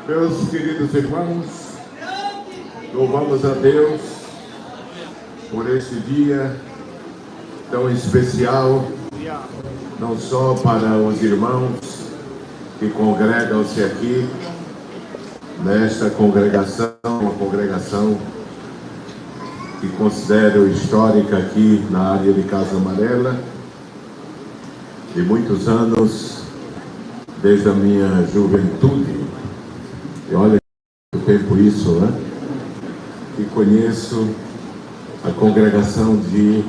Meus queridos irmãos, louvamos a Deus por este dia tão especial, não só para os irmãos que congregam-se aqui, nesta congregação, uma congregação que considero histórica aqui na área de Casa Amarela, de muitos anos, desde a minha juventude. E olha que tempo isso, né? E conheço a congregação de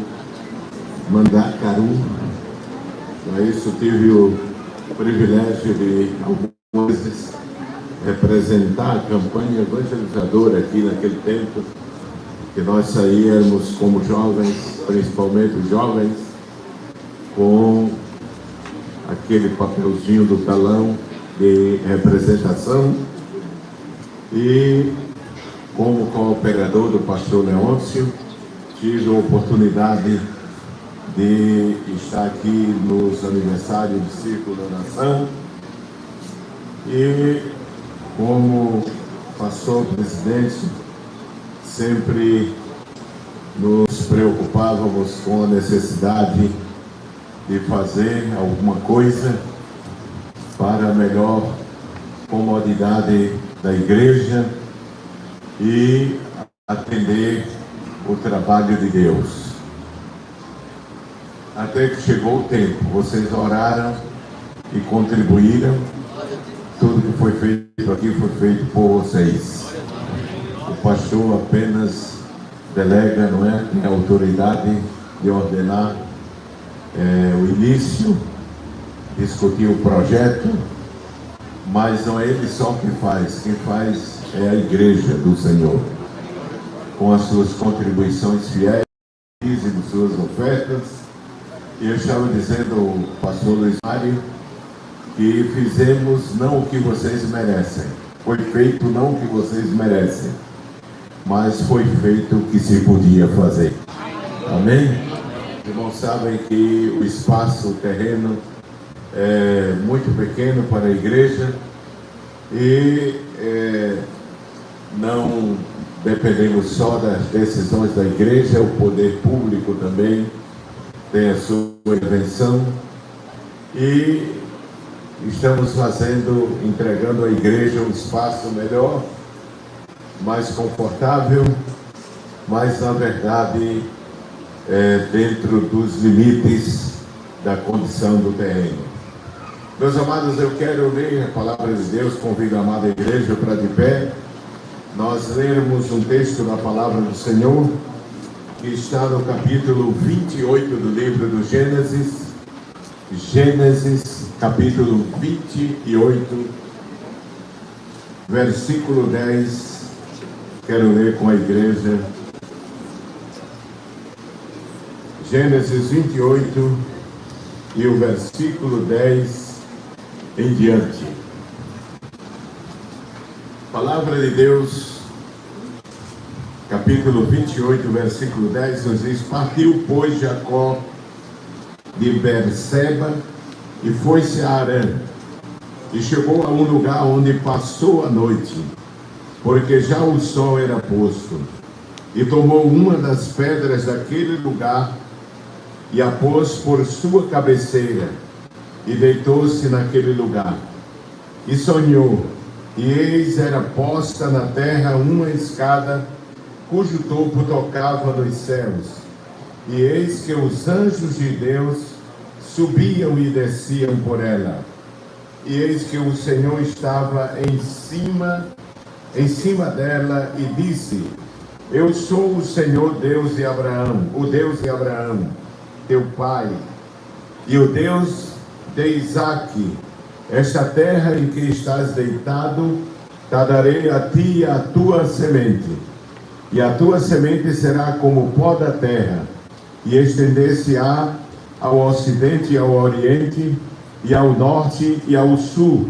Mandacaru. Para isso tive o privilégio de algumas vezes representar a campanha evangelizadora aqui naquele tempo, que nós saíamos como jovens, principalmente os jovens, com aquele papelzinho do talão de representação. E como cooperador do pastor Leôncio, tive a oportunidade de estar aqui nos aniversários de Círculo da Nação. E como pastor presidente, sempre nos preocupávamos com a necessidade de fazer alguma coisa para a melhor comodidade da igreja e atender o trabalho de Deus. Até que chegou o tempo, vocês oraram e contribuíram. Tudo que foi feito aqui foi feito por vocês. O pastor apenas delega, não é? Tem a autoridade de ordenar o início, discutir o projeto, mas não é ele só que faz. Quem faz é a igreja do Senhor, com as suas contribuições fiéis e suas ofertas. E eu estava dizendo ao pastor Luiz Mário que fizemos não o que vocês merecem. Foi feito não o que vocês merecem, mas foi feito o que se podia fazer. Amém? Os irmãos sabem que o espaço, o terreno é muito pequeno para a igreja e não dependemos só das decisões da igreja, o poder público também tem a sua intervenção e estamos entregando à igreja um espaço melhor, mais confortável, mas na verdade dentro dos limites da condição do terreno. Meus amados, eu quero ler a palavra de Deus, convido a amada igreja para de pé, nós lermos um texto da palavra do Senhor, que está no capítulo 28 do livro do Gênesis, capítulo 28, versículo 10, quero ler com a igreja, Gênesis 28 e o versículo 10 em diante. Palavra de Deus, capítulo 28, versículo 10, nos diz: Partiu, pois, Jacó de Berseba e foi-se a Harã, e chegou a um lugar onde passou a noite, porque já o sol era posto, e tomou uma das pedras daquele lugar e a pôs por sua cabeceira, e deitou-se naquele lugar, e sonhou, e eis era posta na terra uma escada, cujo topo tocava nos céus, e eis que os anjos de Deus subiam e desciam por ela, e eis que o Senhor estava em cima dela, e disse: Eu sou o Senhor Deus de Abraão, o Deus de Abraão, teu pai, e o Deus de Isaque. Esta terra em que estás deitado, te darei a ti e a tua semente, e a tua semente será como o pó da terra, e estender-se-á ao ocidente e ao oriente, e ao norte e ao sul,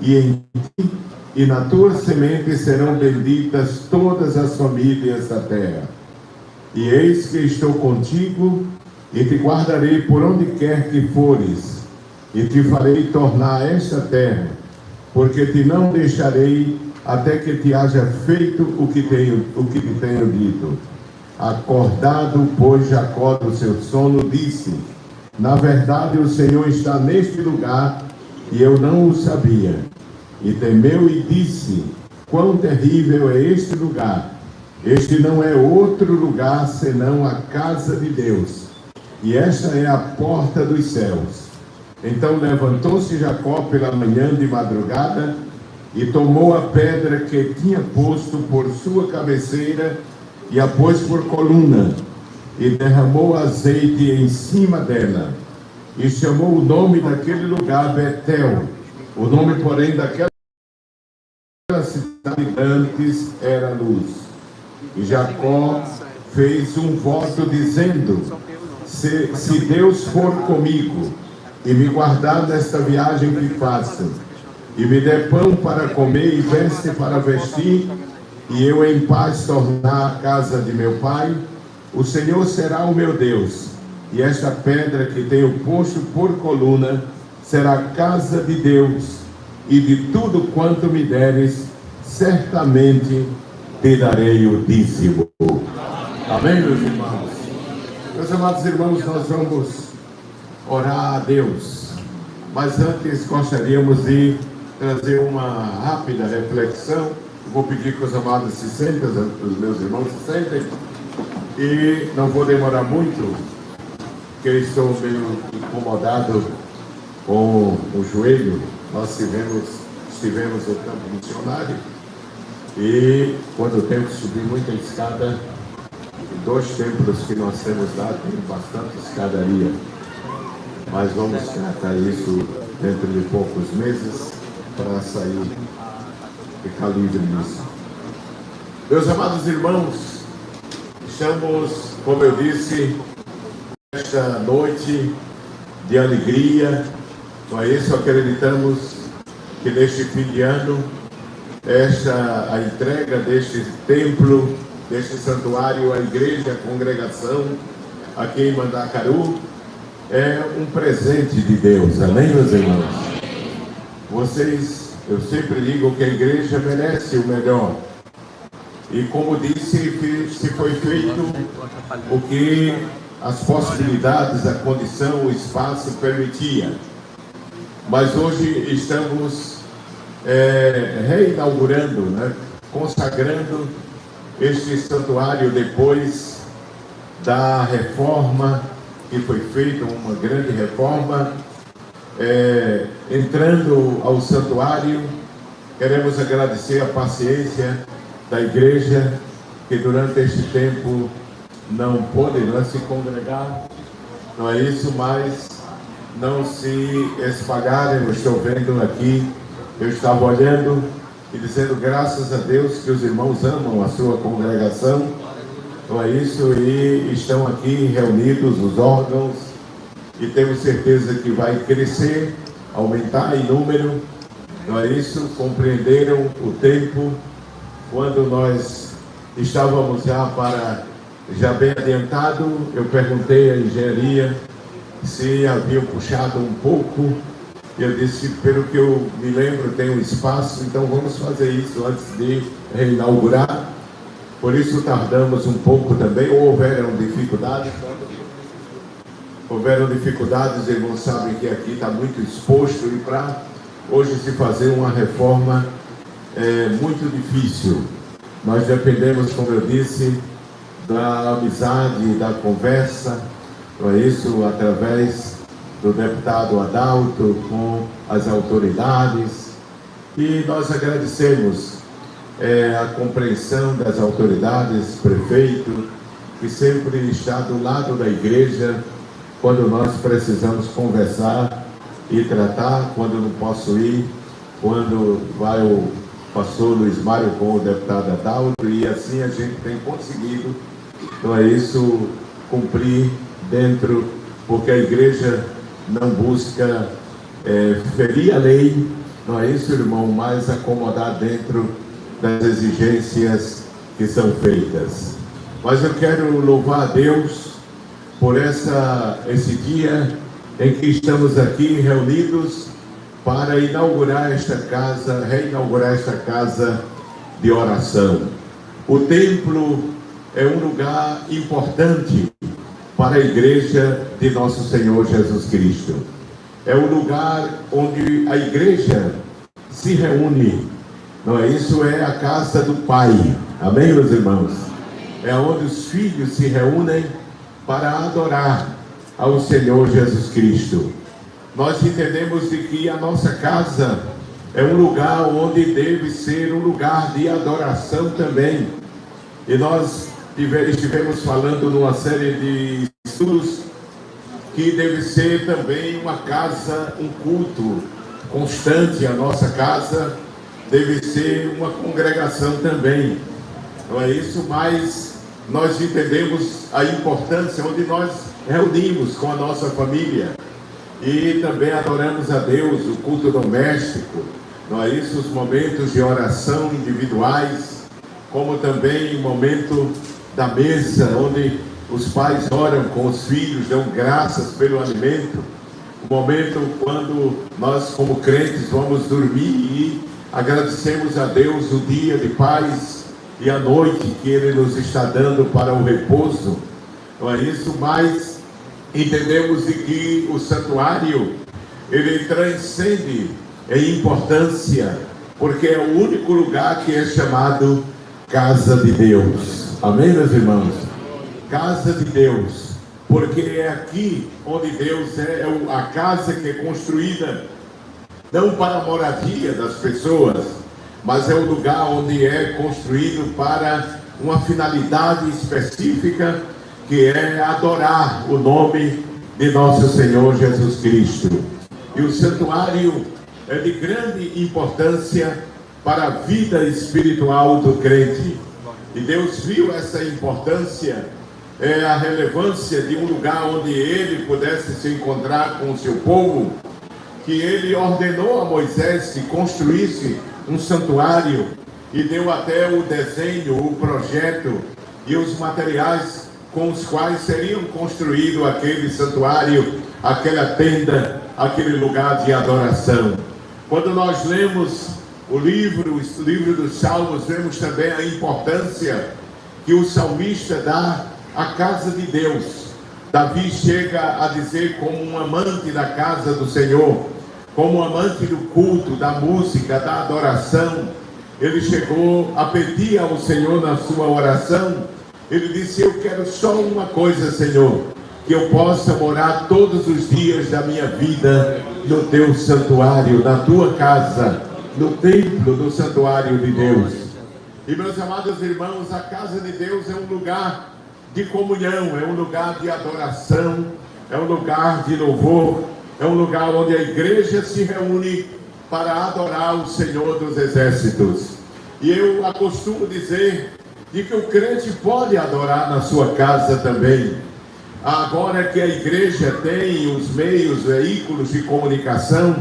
e em ti e na tua semente serão benditas todas as famílias da terra. E eis que estou contigo, e te guardarei por onde quer que fores, e te farei tornar esta terra, porque te não deixarei até que te haja feito o que te tenho dito. Acordado, pois, Jacó do seu sono, disse: na verdade, o Senhor está neste lugar, e eu não o sabia. E temeu e disse: quão terrível é este lugar! Este não é outro lugar senão a casa de Deus, e esta é a porta dos céus. Então levantou-se Jacó pela manhã de madrugada, e tomou a pedra que tinha posto por sua cabeceira, e a pôs por coluna, e derramou azeite em cima dela, e chamou o nome daquele lugar Betel. O nome, porém, daquela cidade antes era Luz. E Jacó fez um voto dizendo: se Deus for comigo e me guardar nesta viagem que faço, e me der pão para comer e veste para vestir, e eu em paz tornar a casa de meu pai, o Senhor será o meu Deus, e esta pedra que tenho posto por coluna será a casa de Deus, e de tudo quanto me deres, certamente te darei o dízimo. Amém, meus irmãos? Meus amados irmãos, nós vamos orar a Deus, mas antes gostaríamos de trazer uma rápida reflexão. Vou pedir que os amados se sentem, os meus irmãos se sentem, e não vou demorar muito, porque estou meio incomodado com o joelho. Nós estivemos no campo missionário, e quando eu tenho que subir muita escada, em 2 templos que nós temos lá, tem bastante escadaria, mas vamos tratar isso dentro de poucos meses, para sair, ficar livre disso. Meus amados irmãos, estamos, como eu disse, esta noite de alegria. Não é isso? Acreditamos que neste fim de ano, a entrega deste templo, deste santuário à igreja, à congregação aqui em Mandacaru, é um presente de Deus. Amém, meus irmãos? Eu sempre digo que a igreja merece o melhor. E como disse, se foi feito o que as possibilidades, a condição, o espaço permitia. Mas hoje estamos reinaugurando, né, consagrando este santuário depois da reforma que foi feita, uma grande reforma. Entrando ao santuário, queremos agradecer a paciência da igreja, que durante este tempo não pôde se congregar, não é isso, mas não se espalharem. Eu estou vendo aqui, eu estava olhando e dizendo graças a Deus que os irmãos amam a sua congregação, não é isso, e estão aqui reunidos os órgãos, e temos certeza que vai crescer, aumentar em número, não é isso? Compreenderam o tempo, quando nós estávamos já bem adiantado, eu perguntei à engenharia se haviam puxado um pouco, e eu disse, pelo que eu me lembro, tem um espaço, então vamos fazer isso antes de reinaugurar. Por isso tardamos um pouco também, ou houveram dificuldades. Os irmãos sabem que aqui está muito exposto, e para hoje se fazer uma reforma é muito difícil. Nós dependemos, como eu disse, da amizade, da conversa, não é isso, através do deputado Adalto com as autoridades, e nós agradecemos a compreensão das autoridades, prefeito, que sempre está do lado da igreja, quando nós precisamos conversar e tratar, quando não posso ir, quando vai o pastor Luiz Mário com o deputado Adalto, e assim a gente tem conseguido, não é isso, cumprir dentro, porque a igreja não busca ferir a lei, não é isso, irmão, mas acomodar dentro das exigências que são feitas. Mas eu quero louvar a Deus por esse dia em que estamos aqui reunidos para inaugurar esta casa, reinaugurar esta casa de oração. O templo é um lugar importante para a igreja de nosso Senhor Jesus Cristo. É o lugar onde a igreja se reúne. Não é? Isso é a casa do Pai. Amém, meus irmãos? É onde os filhos se reúnem para adorar ao Senhor Jesus Cristo. Nós entendemos de que a nossa casa é um lugar onde deve ser um lugar de adoração também. E nós estivemos falando numa série de estudos que deve ser também uma casa, um culto constante. A nossa casa deve ser uma congregação também. Não é isso? Mas nós entendemos a importância onde nós reunimos com a nossa família e também adoramos a Deus, o culto doméstico, não é isso? Os momentos de oração individuais, como também o momento da mesa, onde os pais oram com os filhos, dão graças pelo alimento, o momento quando nós como crentes vamos dormir e agradecemos a Deus o dia de paz e a noite que Ele nos está dando para o repouso, não é isso? Mas entendemos de que o santuário, ele transcende em importância, porque é o único lugar que é chamado casa de Deus. Amém, meus irmãos? Casa de Deus, porque é aqui onde Deus é a casa que é construída não para a moradia das pessoas, mas é o lugar onde é construído para uma finalidade específica, que é adorar o nome de nosso Senhor Jesus Cristo. E o santuário é de grande importância para a vida espiritual do crente. E Deus viu essa importância, a relevância de um lugar onde Ele pudesse se encontrar com o seu povo, que Ele ordenou a Moisés que construísse um santuário e deu até o desenho, o projeto e os materiais com os quais seriam construído aquele santuário, aquela tenda, aquele lugar de adoração. Quando nós lemos o livro dos Salmos, vemos também a importância que o salmista dá à casa de Deus. Davi chega a dizer, como um amante da casa do Senhor, como um amante do culto, da música, da adoração, ele chegou a pedir ao Senhor na sua oração. Ele disse: eu quero só uma coisa, Senhor, que eu possa morar todos os dias da minha vida no teu santuário, na tua casa, no templo do santuário de Deus. E meus amados irmãos, a casa de Deus é um lugar de comunhão, é um lugar de adoração, é um lugar de louvor, é um lugar onde a igreja se reúne para adorar o Senhor dos Exércitos. E eu acostumo dizer de que o crente pode adorar na sua casa também. Agora que a igreja tem os meios, veículos de comunicação,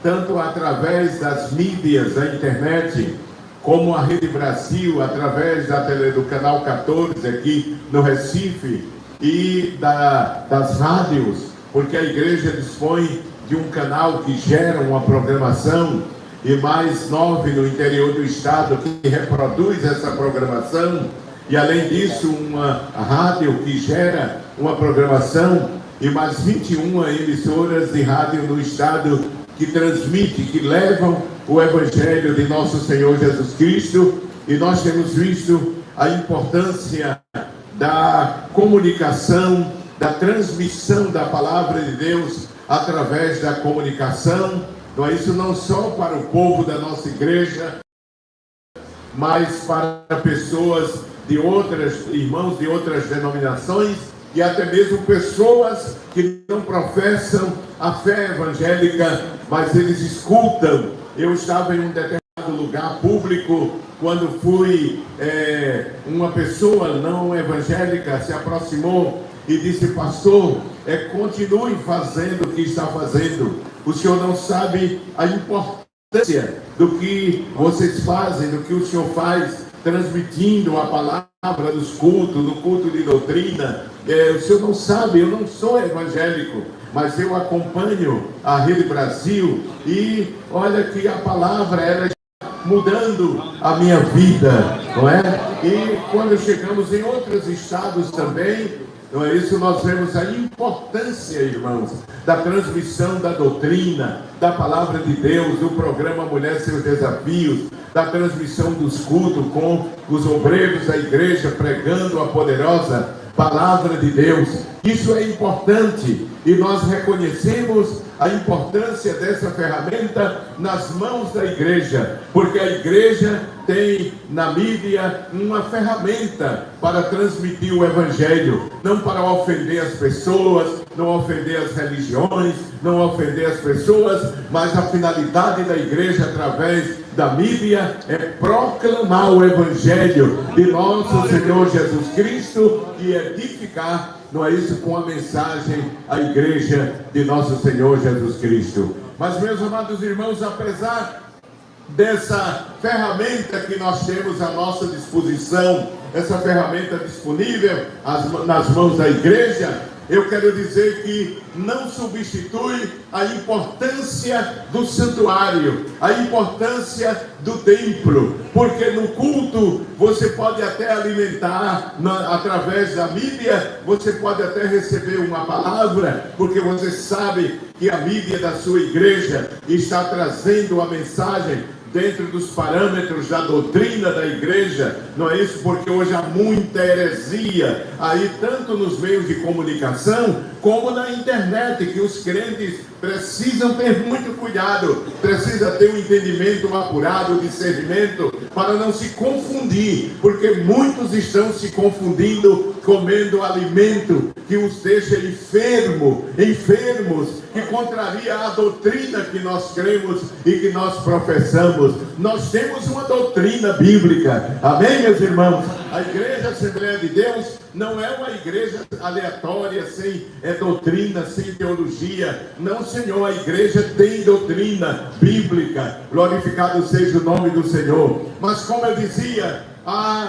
tanto através das mídias, da internet, como a Rede Brasil, através do canal 14 aqui no Recife, e das rádios, porque a igreja dispõe de um canal que gera uma programação, e mais 9 no interior do estado que reproduz essa programação, e além disso uma rádio que gera uma programação, e mais 21 emissoras de rádio no estado que transmite, que levam o Evangelho de nosso Senhor Jesus Cristo. E nós temos visto a importância da comunicação, da transmissão da palavra de Deus através da comunicação. Então, isso não só para o povo da nossa igreja, mas para pessoas de outras, irmãos de outras denominações, e até mesmo pessoas que não professam a fé evangélica, mas eles escutam. Eu estava em um determinado lugar público, quando uma pessoa não evangélica se aproximou e disse: pastor, continue fazendo o que está fazendo. O senhor não sabe a importância do que vocês fazem, do que o senhor faz, transmitindo a palavra dos cultos, do culto de doutrina. O senhor não sabe, eu não sou evangélico, mas eu acompanho a Rede Brasil e olha que a palavra era mudando a minha vida, não é? E quando chegamos em outros estados também, não é isso? Nós vemos a importância, irmãos, da transmissão da doutrina, da palavra de Deus, do programa Mulher Seus Desafios, da transmissão dos cultos com os obreiros da igreja pregando a poderosa palavra de Deus. Isso é importante e nós reconhecemos a importância dessa ferramenta nas mãos da igreja, porque a igreja tem na mídia uma ferramenta para transmitir o evangelho, não para ofender as pessoas, não ofender as religiões, não ofender as pessoas, mas a finalidade da igreja através da mídia é proclamar o evangelho de nosso Senhor Jesus Cristo e edificar, não é isso, com a mensagem a igreja de nosso Senhor Jesus Cristo. Mas, meus amados irmãos, apesar dessa ferramenta que nós temos à nossa disposição, essa ferramenta disponível nas mãos da igreja, eu quero dizer que não substitui a importância do santuário, a importância do templo, porque no culto você pode até alimentar através da mídia, você pode até receber uma palavra, porque você sabe que a mídia da sua igreja está trazendo a mensagem dentro dos parâmetros da doutrina da igreja, não é isso? Porque hoje há muita heresia aí, tanto nos meios de comunicação, como na internet, que os crentes precisam ter muito cuidado, precisa ter um entendimento apurado, um discernimento, para não se confundir, porque muitos estão se confundindo, comendo alimento que os deixa enfermos, que contraria a doutrina que nós cremos e que nós professamos. Nós temos uma doutrina bíblica, amém, meus irmãos? A Igreja Assembleia de Deus não é uma igreja aleatória, sem doutrina, sem teologia. Não, Senhor, a igreja tem doutrina bíblica, glorificado seja o nome do Senhor. Mas como eu dizia,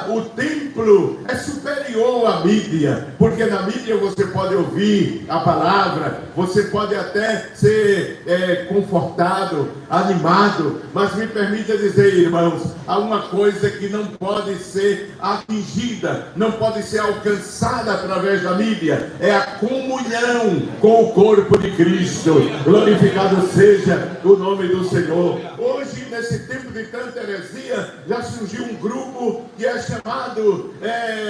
o templo é superior à mídia, porque na mídia você pode ouvir a palavra, você pode até ser confortado, animado, mas me permita dizer, irmãos, há uma coisa que não pode ser atingida, não pode ser alcançada através da mídia, é a comunhão com o corpo de Cristo. Glorificado seja o nome do Senhor. Hoje, nesse tempo de tanta heresia, já surgiu um grupo que é chamado,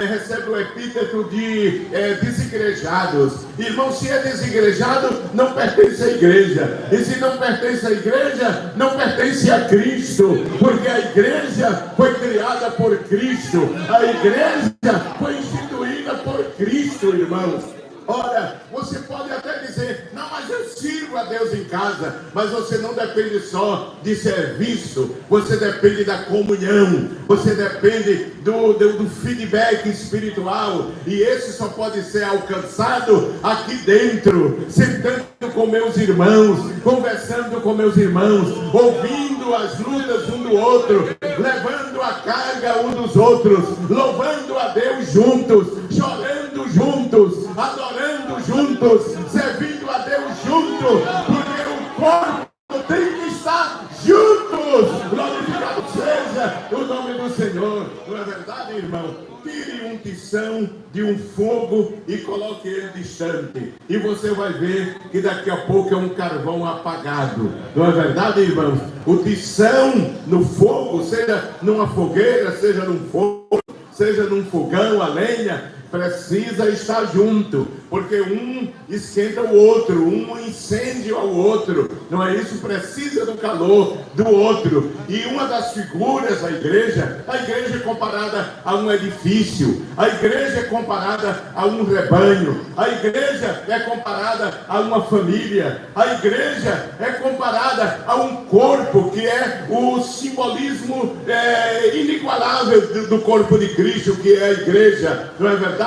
recebe o epíteto de desigrejados. Irmão, se é desigrejado, não pertence à igreja. E se não pertence à igreja, não pertence a Cristo. Porque a igreja foi criada por Cristo. A igreja foi instituída por Cristo, irmãos. Ora, você pode até dizer, não, mas eu sirvo a Deus em casa, mas você não depende só de serviço, você depende da comunhão, você depende do feedback espiritual, e esse só pode ser alcançado aqui dentro, sentando com meus irmãos, conversando com meus irmãos, ouvindo as lutas um do outro, levando a carga um dos outros, louvando a Deus juntos, chorando juntos, adorando juntos, servindo a Deus juntos, porque o corpo tem que estar juntos. Glorificado seja o nome do Senhor. Não é verdade, irmão? Tire um tição de um fogo e coloque ele distante, e você vai ver que daqui a pouco é um carvão apagado. Não é verdade, irmãos? O tição no fogo, seja numa fogueira, seja num fogo, seja num fogão, a lenha, precisa estar junto, porque um esquenta o outro, um incende ao outro, não é isso? Precisa do calor do outro. E uma das figuras da igreja, a igreja é comparada a um edifício, a igreja é comparada a um rebanho, a igreja é comparada a uma família, a igreja é comparada a um corpo, que é o simbolismo inigualável do corpo de Cristo, que é a igreja, não é verdade?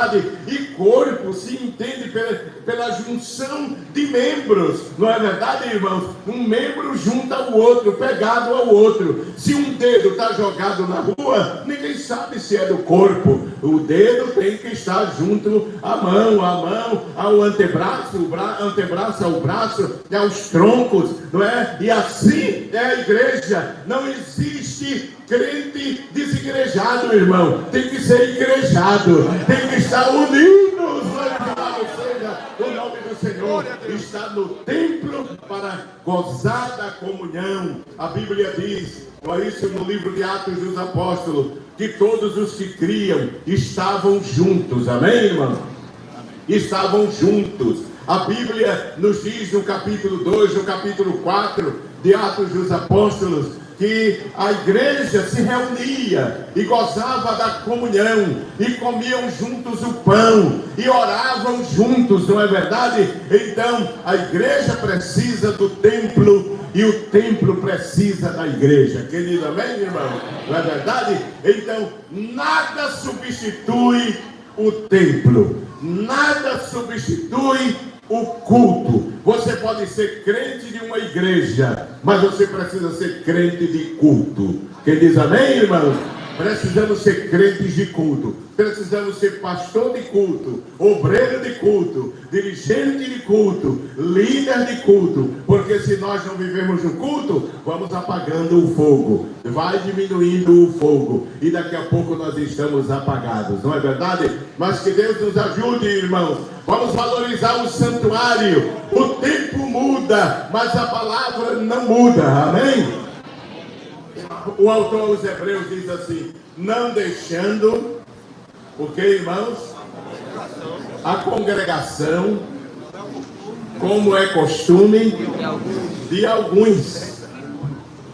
E corpo se entende depende pela junção de membros. Não é verdade, irmãos? Um membro junta ao outro, pegado ao outro. Se um dedo está jogado na rua, ninguém sabe se é do corpo. O dedo tem que estar junto à mão ao antebraço, o antebraço ao braço e aos troncos, não é? E assim é a igreja. Não existe crente desigrejado, irmão. Tem que ser igrejado, tem que estar unidos. Louvado seja o nome do Senhor. Está no templo para gozar da comunhão. A Bíblia diz, não é isso, no livro de Atos dos Apóstolos, que todos os que criam estavam juntos. Amém, irmão? Estavam juntos. A Bíblia nos diz no capítulo 2, no capítulo 4 de Atos dos Apóstolos, que a igreja se reunia e gozava da comunhão, e comiam juntos o pão, e oravam juntos, não é verdade? Então, a igreja precisa do templo, e o templo precisa da igreja. Querido, amém, irmão? Não é verdade? Então, nada substitui o templo, nada substitui o culto. Você pode ser crente de uma igreja, mas você precisa ser crente de culto. Quem diz amém, irmãos? Precisamos ser crentes de culto. Precisamos ser pastor de culto, obreiro de culto, dirigente de culto, líder de culto. Porque se nós não vivemos no culto, vamos apagando o fogo. Vai diminuindo o fogo. E daqui a pouco nós estamos apagados. Não é verdade? Mas que Deus nos ajude, irmãos. Vamos valorizar o santuário. O tempo muda, mas a palavra não muda. Amém? O autor aos Hebreus diz assim: não deixando, o que, irmãos? A congregação, como é costume de alguns,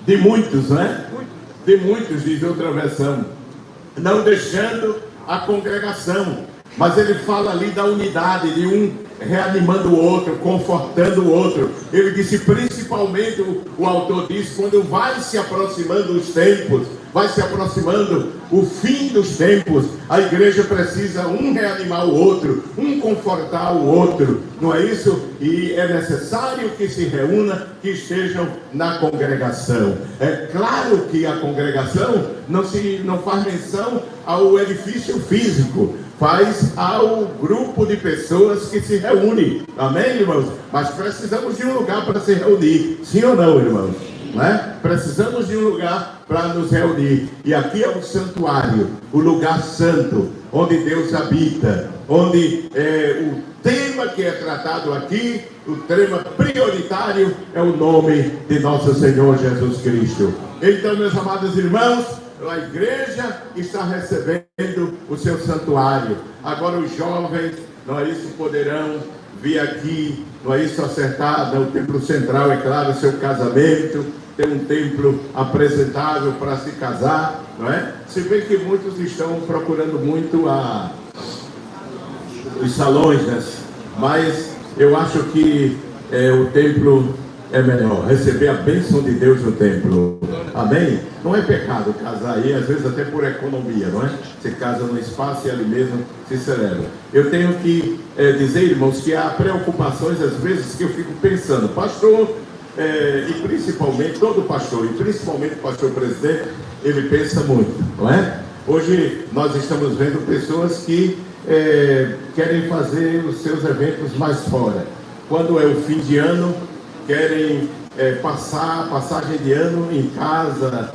de muitos, né? De muitos, diz outra versão. Não deixando a congregação, mas ele fala ali da unidade, de um reanimando o outro, confortando o outro. Ele disse, principalmente, o autor diz, quando vai se aproximando os tempos, vai se aproximando o fim dos tempos, a igreja precisa um reanimar o outro, um confortar o outro, não é isso? E é necessário que se reúna, que estejam na congregação. É claro que a congregação não faz menção ao edifício físico, faz ao grupo de pessoas que se reúne. Amém, irmãos? Mas precisamos de um lugar para se reunir. Sim ou não, irmãos? Não é? Precisamos de um lugar para nos reunir. E aqui é o santuário, o lugar santo, onde Deus habita, onde o tema que é tratado aqui, o tema prioritário é o nome de nosso Senhor Jesus Cristo. Então, meus amados irmãos, a igreja está recebendo o seu santuário. Agora os jovens, não é isso, poderão vir aqui, não é isso, acertar no templo central, é claro, o seu casamento, ter um templo apresentável para se casar, não é? Se bem que muitos estão procurando muito os salões, né? Mas eu acho que o templo é melhor, receber a bênção de Deus no templo. Amém? Não é pecado casar aí, às vezes até por economia, não é? Você casa no espaço e ali mesmo se celebra. Eu tenho que dizer, irmãos, que há preocupações às vezes que eu fico pensando, pastor, e principalmente, todo pastor, e principalmente o pastor presidente, ele pensa muito, não é? Hoje nós estamos vendo pessoas que querem fazer os seus eventos mais fora. Quando é o fim de ano, querem passagem de ano em casa,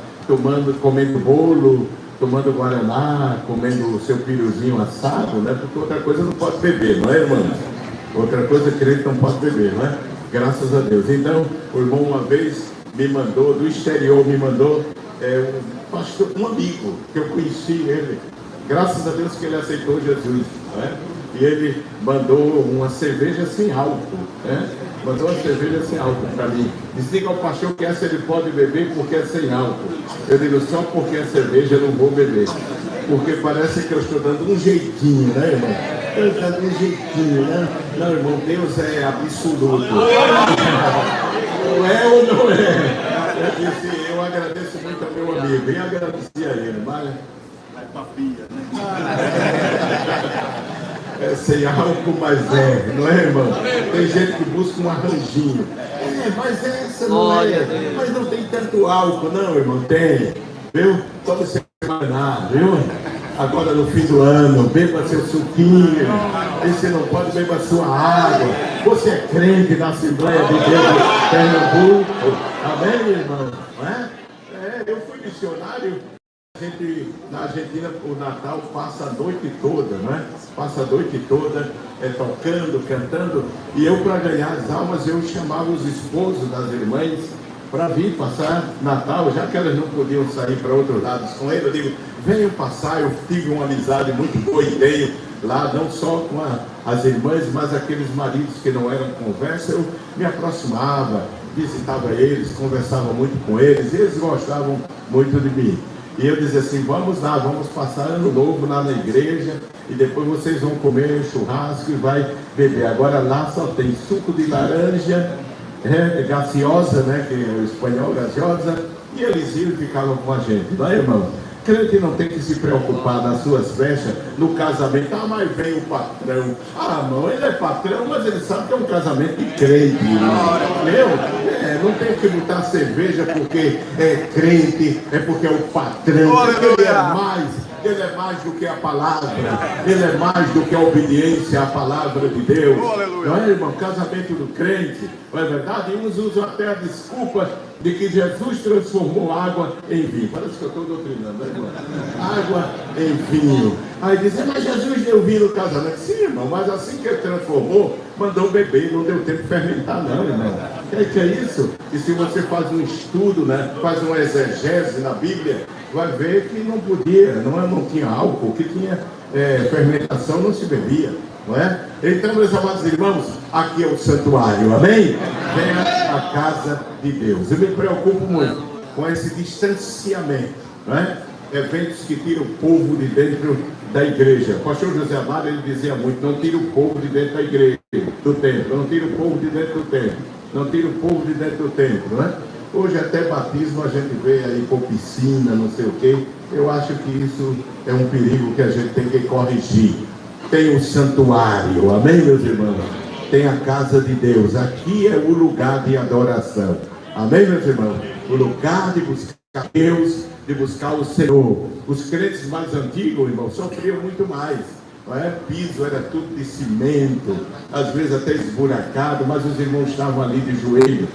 comendo bolo, tomando guaraná, comendo o seu piruzinho assado, né? Porque outra coisa não pode beber, não é, irmão? Outra coisa crente não pode beber, não é? Graças a Deus. Então, o irmão uma vez me mandou, do exterior, um pastor, um amigo, que eu conheci ele. Graças a Deus que ele aceitou Jesus, não é? E ele mandou uma cerveja sem álcool, né? Mandou uma cerveja sem álcool para mim. Disse, diga ao pastor que essa ele pode beber porque é sem álcool. Eu digo, só porque é cerveja eu não vou beber. Porque parece que eu estou dando um jeitinho, né, irmão? Eu estou dando um jeitinho, né? Não, irmão, Deus é absoluto. Não é ou não é? Eu disse, eu agradeço muito ao meu amigo. E agradeci a ele, mas... sem álcool, mas não é, irmão? Tem gente que busca um arranjinho. Mas essa não é. Mas não tem tanto álcool, não, irmão. Tem, viu? Tome semana, viu? Agora no fim do ano, beba seu suquinho. E se não pode, beba sua água. Você é crente na Assembleia de Deus de Pernambuco. Amém, irmão? Não é? Eu fui missionário. Na Argentina, o Natal passa a noite toda, não é? Passa a noite toda tocando, cantando. E eu, para ganhar as almas, eu chamava os esposos das irmãs para vir passar Natal, já que elas não podiam sair para outros lados com ele. Eu digo, venham passar. Eu tive uma amizade muito boa e tenho lá, não só com as irmãs, mas aqueles maridos que não eram conversa. Eu me aproximava, visitava eles, conversava muito com eles, e eles gostavam muito de mim. E eu dizia assim, vamos lá, vamos passar ano novo lá na igreja, e depois vocês vão comer churrasco e vai beber. Agora lá só tem suco de laranja, gaseosa, né, que é o espanhol, gaseosa, e eles iam e ficavam com a gente, não é, irmão? Crente não tem que se preocupar nas suas festas, no casamento. Mas vem o patrão. Irmão, ele é patrão, mas ele sabe que é um casamento de crente, entendeu? Não tem que botar cerveja porque é crente, é porque é o patrão. Ele é mais do que a palavra, ele é mais do que a obediência à palavra de Deus. Não é, irmão? Casamento do crente, não é verdade? E uns usam até a desculpa de que Jesus transformou água em vinho. Parece que eu estou doutrinando, né, irmão? Água em vinho. Aí dizem, mas Jesus deu vinho no casamento. Sim, irmão, mas assim que ele transformou, mandou beber, não deu tempo de fermentar, não, irmão. Que é isso? E se você faz um estudo, né, faz uma exegese na Bíblia, vai ver que não podia, não tinha álcool, que tinha fermentação, não se bebia, não é? Então, meus amados irmãos, aqui é o santuário, amém? Venha a casa de Deus. Eu me preocupo muito com esse distanciamento, não é? Eventos que tiram o povo de dentro da igreja. O pastor José Amado, ele dizia muito, não tira o povo de dentro da igreja, do templo, não tira o povo de dentro do templo, não tira o povo de dentro do templo, não é? Hoje até batismo a gente vê aí por piscina, não sei o quê. Eu acho que isso é um perigo que a gente tem que corrigir. Tem o santuário, amém, meus irmãos? Tem a casa de Deus. Aqui é o lugar de adoração. Amém, meus irmãos? O lugar de buscar Deus, de buscar o Senhor. Os crentes mais antigos, irmão, sofriam muito mais. Não é? Piso era tudo de cimento, às vezes até esburacado, mas os irmãos estavam ali de joelho.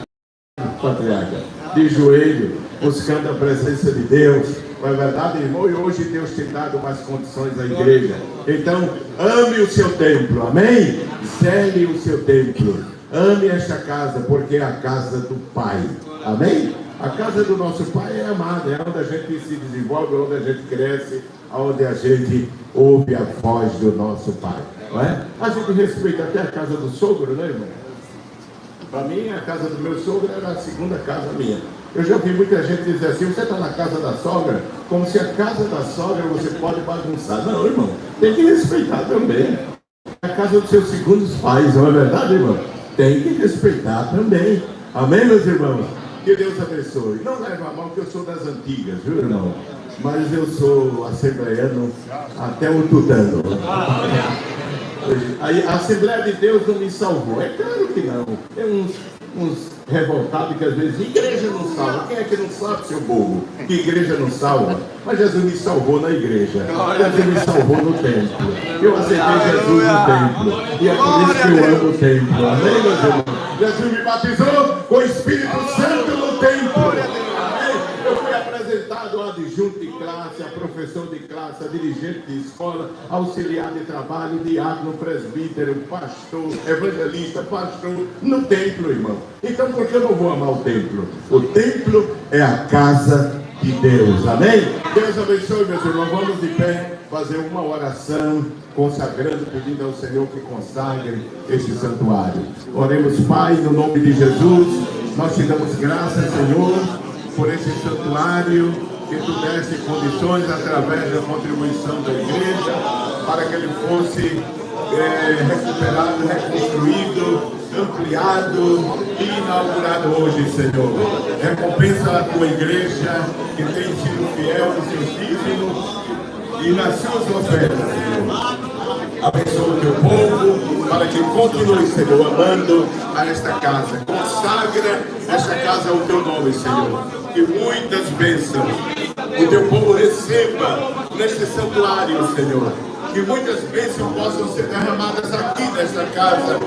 Patriarca, de joelho, buscando a presença de Deus. Não é verdade, irmão? E hoje Deus tem dado mais condições à igreja. Então, ame o seu templo, amém? Zele o seu templo. Ame esta casa, porque é a casa do Pai, amém? A casa do nosso Pai é amada, é onde a gente se desenvolve, onde a gente cresce, onde a gente ouve a voz do nosso Pai, não é? A gente respeita até a casa do sogro, né, irmão? Para mim, a casa do meu sogro era a segunda casa minha. Eu já vi muita gente dizer assim, você está na casa da sogra, como se a casa da sogra você pode bagunçar. Não, irmão, tem que respeitar também. A casa dos seus segundos pais, não é verdade, irmão? Tem que respeitar também. Amém, meus irmãos? Que Deus abençoe. Não leva a mão que eu sou das antigas, viu, irmão? Mas eu sou assembleiano até o tutano. A Assembleia de Deus não me salvou. É claro que não. Tem uns revoltados que às vezes, igreja não salva. Quem é que não sabe, seu bobo? Que igreja não salva? Mas Jesus me salvou na igreja. Jesus me salvou no templo. Eu aceitei Jesus no templo. E é por isso que eu amo o templo. Amém, meus irmãos? Jesus me batizou com o Espírito Santo no templo. Eu fui apresentado a adjunto de classe, a professor de classe, a dirigente de escola, auxiliar de trabalho, diácono, presbítero, pastor, evangelista, pastor, no templo, irmão. Então, por que eu não vou amar o templo? O templo é a casa de Deus, amém? Deus abençoe, meus irmãos. Vamos de pé fazer uma oração, consagrando, pedindo ao Senhor que consagre este santuário. Oremos, Pai, no nome de Jesus. Nós te damos graças, Senhor, por esse santuário que tu deste condições através da contribuição da igreja para que ele fosse recuperado, reconstruído, ampliado e inaugurado hoje, Senhor. Recompensa a tua igreja que tem sido fiel nos seus dízimos e nas suas ofertas, Senhor. Abençoa o teu povo, para que continue, Senhor, amando a esta casa. Consagra esta casa ao teu nome, Senhor. Que muitas bênçãos o teu povo receba neste santuário, Senhor. Que muitas bênçãos possam ser derramadas aqui nesta casa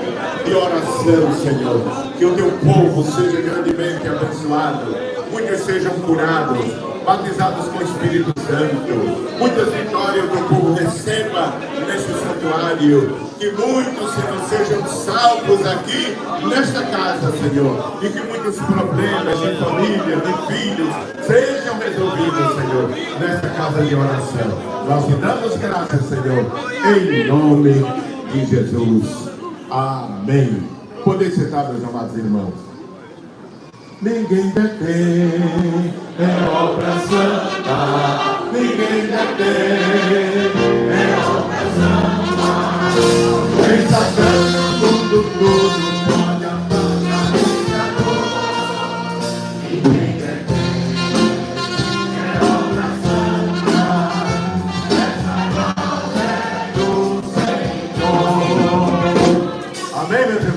de oração, Senhor. Que o teu povo seja grandemente abençoado. Muitos sejam curados, batizados com o Espírito Santo. Muitas vitórias do povo receba neste santuário. Que muitos, Senhor, sejam salvos aqui nesta casa, Senhor. E que muitos problemas de família, de filhos, sejam resolvidos, Senhor, nesta casa de oração. Nós te damos graças, Senhor, em nome de Jesus. Amém. Podem sentar, meus amados irmãos. Ninguém detém, é obra santa. Ninguém detém, é obra santa. Quem está dando tudo pode apagar o ninguém detém, é obra santa. Essa voz é do Senhor. Amém, meu Deus.